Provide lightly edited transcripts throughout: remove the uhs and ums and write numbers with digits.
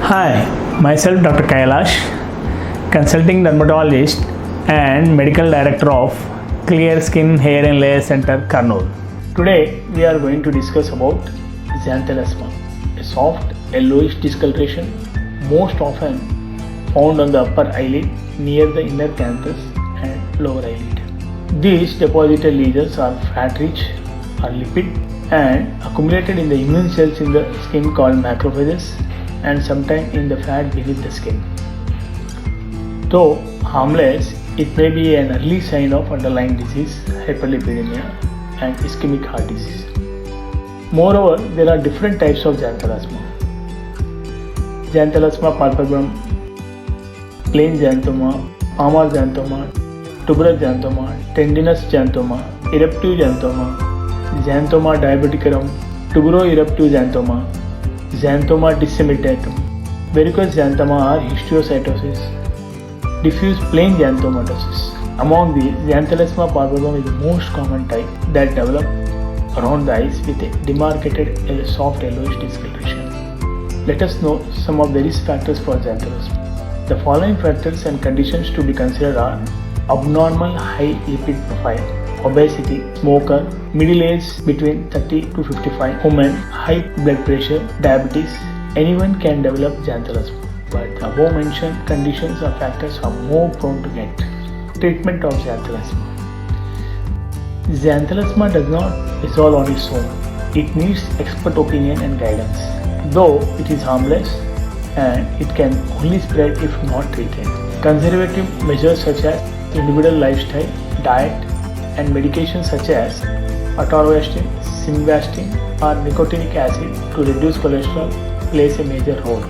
Hi, myself Dr. Kailash, consulting dermatologist and medical director of Clear Skin Hair and Layer Center, Kurnool. Today we are going to discuss about xanthelasma, a soft yellowish discoloration most often found on the upper eyelid near the inner canthus and lower eyelid. These deposited lesions are fat-rich or lipid and accumulated in the immune cells in the skin called macrophages and sometimes in the fat beneath the skin. Though harmless, it may be an early sign of underlying disease, hyperlipidemia and ischemic heart disease. Moreover, there are different types of xanthelasma. Xanthelasma palpebrum, plain xanthoma, palmar xanthoma, tuberous xanthoma, tendinous xanthoma, eruptive xanthoma, xanthoma diabeticum, tuberoeruptive xanthoma, xanthoma disseminatum, verrucous xanthoma or histiocytosis, diffuse plain xanthomatosis. Among these, xanthelasma palpebrum is the most common type that develop around the eyes with a demarcated soft yellowish discoloration. Let us know some of the risk factors for xanthelasma. The following factors and conditions to be considered are abnormal high lipid profile, obesity, smoker, middle age between 30 to 55, women, high blood pressure, diabetes. Anyone can develop xanthelasma, but the above mentioned conditions or factors are more prone to get. Treatment of xanthelasma. Xanthelasma does not resolve on its own. It needs expert opinion and guidance. Though it is harmless and it can only spread if not treated. Conservative measures such as individual lifestyle, diet and medications such as atorvastatin, simvastatin or nicotinic acid to reduce cholesterol plays a major role.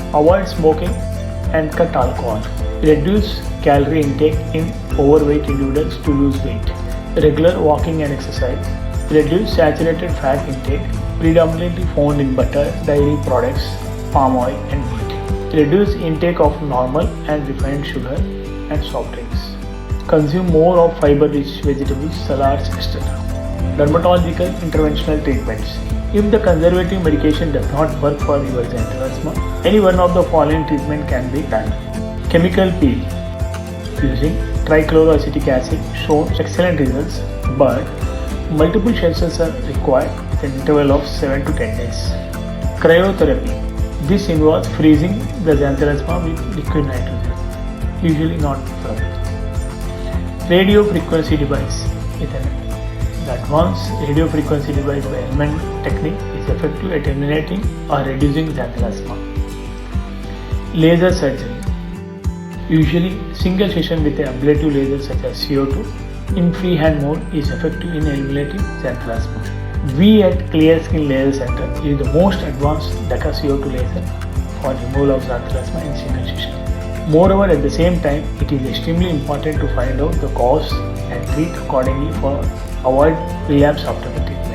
Avoid smoking and cut alcohol. Reduce calorie intake in overweight individuals to lose weight. Regular walking and exercise. Reduce saturated fat intake predominantly found in butter, dairy products, palm oil and meat. Reduce intake of normal and refined sugar and soft drinks. Consume more of fiber-rich vegetables, salads, etc. Dermatological interventional treatments. If the conservative medication does not work for your xanthelasma, any one of the following treatment can be done. Chemical peel using trichloroacetic acid shown excellent results, but multiple sessions are required with an interval of 7 to 10 days. Cryotherapy. This involves freezing the xanthelasma with liquid nitrogen, usually not preferable. Radio frequency device. The advanced radio frequency device by Elman technique is effective at eliminating or reducing xanthelasma. Laser surgery. Usually, single session with an ablative laser such as CO2 in freehand mode is effective in eliminating xanthelasma. We at Clear Skin Layer Center use the most advanced DECA CO2 laser for removal of xanthelasma in single session. Moreover, at the same time, it is extremely important to find out the cause and treat accordingly for avoid relapse after the treatment.